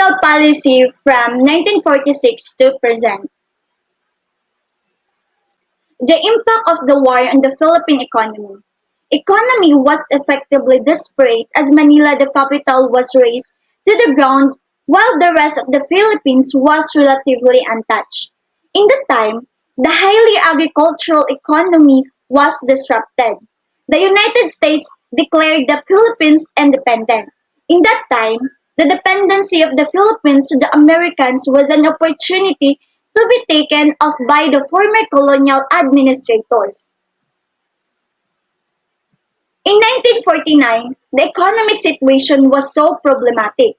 fiscal policy from 1946 to present. The impact of the war on the Philippine economy. Economy was effectively desperate as Manila, the capital, was razed to the ground while the rest of the Philippines was relatively untouched. In the time, the highly agricultural economy was disrupted. The United States declared the Philippines independent. In that time, the dependency of the Philippines to the Americans was an opportunity to be taken off by the former colonial administrators. In 1949, the economic situation was so problematic.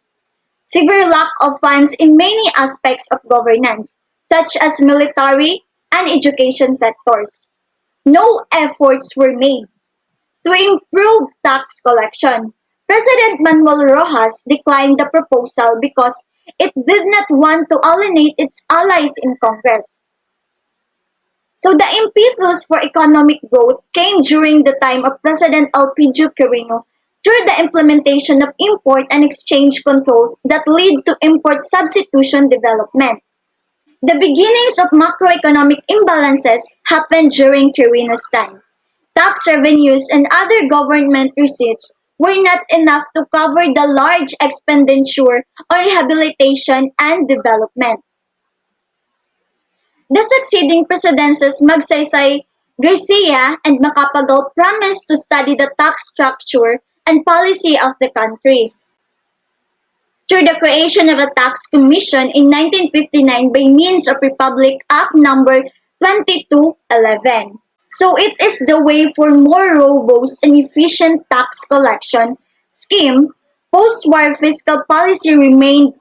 Severe lack of funds in many aspects of governance, such as military and education sectors. No efforts were made to improve tax collection. President Manuel Rojas declined the proposal because it did not want to alienate its allies in Congress. So the impetus for economic growth came during the time of President Elpidio Quirino through the implementation of import and exchange controls that lead to import substitution development. The beginnings of macroeconomic imbalances happened during Quirino's time. Tax revenues and other government receipts were not enough to cover the large expenditure on rehabilitation and development. The succeeding presidents Magsaysay, Garcia, and Macapagal promised to study the tax structure and policy of the country through the creation of a tax commission in 1959 by means of Republic Act number 2211. So it is the way for more robust and efficient tax collection scheme. Post-war fiscal policy remained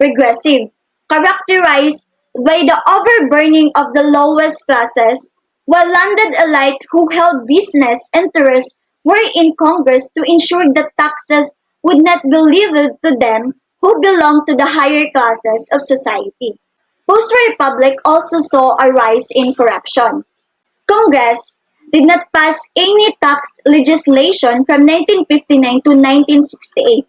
regressive, characterized by the overburning of the lowest classes, while landed elite who held business interests were in Congress to ensure that taxes would not be levied to them who belonged to the higher classes of society. Post-republic also saw a rise in corruption. Congress did not pass any tax legislation from 1959 to 1968.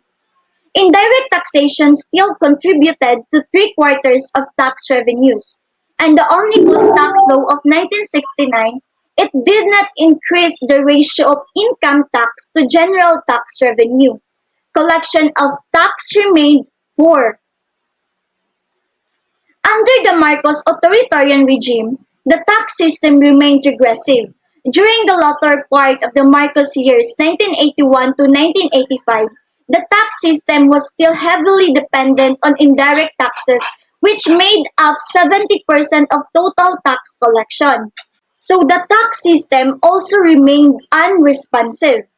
Indirect taxation still contributed to three-quarters of tax revenues, and the Omnibus Tax Law of 1969 it did not increase the ratio of income tax to general tax revenue. Collection of tax remained poor. Under the Marcos authoritarian regime, the tax system remained regressive. During the latter part of the Marcos years 1981 to 1985, the tax system was still heavily dependent on indirect taxes, which made up 70% of total tax collection. So the tax system also remained unresponsive.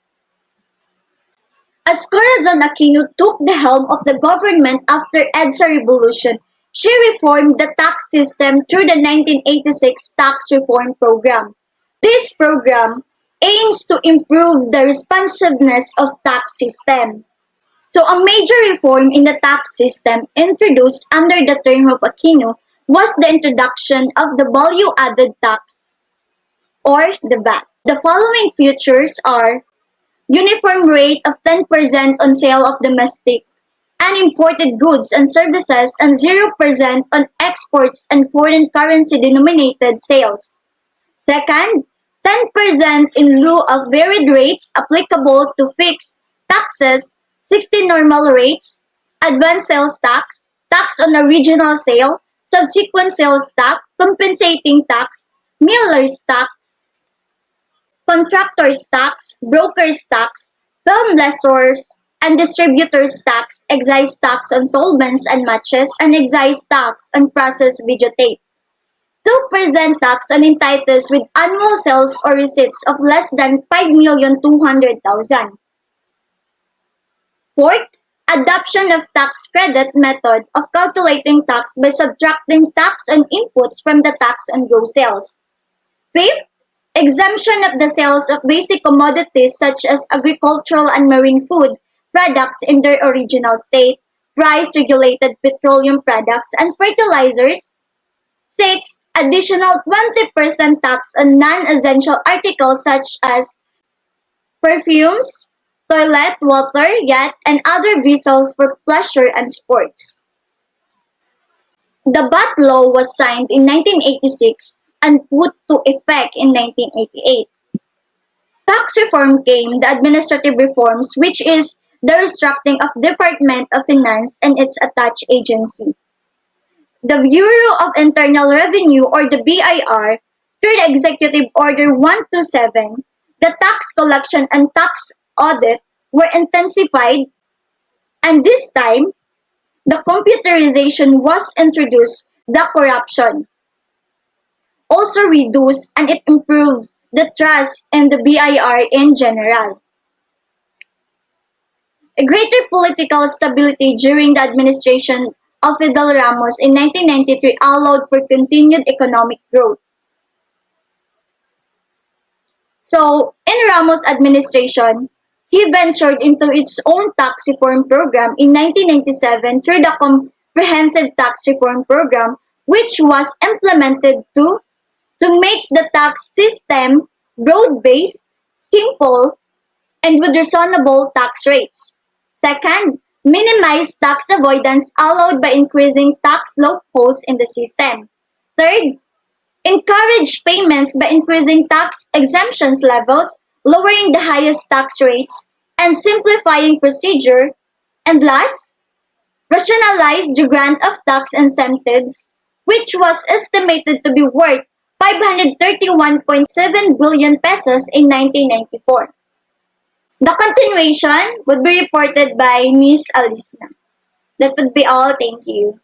As Corazon Aquino took the helm of the government after EDSA revolution, she reformed the tax system through the 1986 Tax Reform Program. This program aims to improve the responsiveness of tax system. So a major reform in the tax system introduced under the term of Aquino was the introduction of the value-added tax or the VAT. The following features are uniform rate of 10% on sale of domestic and imported goods and services and 0% on exports and foreign currency denominated sales. Second, 10% in lieu of varied rates applicable to fixed taxes, 60 normal rates, advanced sales tax, tax on original sale, subsequent sales tax, compensating tax, miller's tax, contractors tax, brokers tax, film lessors and distributors tax, excise tax on solvents and matches, and excise tax on processed videotape. 2% tax on entitles with annual sales or receipts of less than 5,200,000. Fourth, adoption of tax credit method of calculating tax by subtracting tax on inputs from the tax on gross sales. Fifth, exemption of the sales of basic commodities such as agricultural and marine food products in their original state, price-regulated petroleum products and fertilizers. Sixth, additional 20% tax on non-essential articles such as perfumes, toilet water, yacht, and other vessels for pleasure and sports. The BAT law was signed in 1986 and put to effect in 1988. Tax reform came the administrative reforms, which is the restructuring of Department of Finance and its attached agency. The Bureau of Internal Revenue or the BIR, through the Executive Order 127, the tax collection and tax audit were intensified, and this time the computerization was introduced. The corruption also reduced and it improved the trust in the BIR in general. A greater political stability during the administration of Fidel Ramos in 1993 allowed for continued economic growth. So, in Ramos' administration, he ventured into its own tax reform program in 1997 through the Comprehensive Tax Reform Program, which was implemented to make the tax system broad-based, simple, and with reasonable tax rates. Second, minimize tax avoidance allowed by increasing tax loopholes in the system. Third, encourage payments by increasing tax exemptions levels, lowering the highest tax rates, and simplifying procedure. And last, rationalize the grant of tax incentives, which was estimated to be worth 531.7 billion pesos in 1994. The continuation would be reported by Miss Alisna. That would be all. Thank you.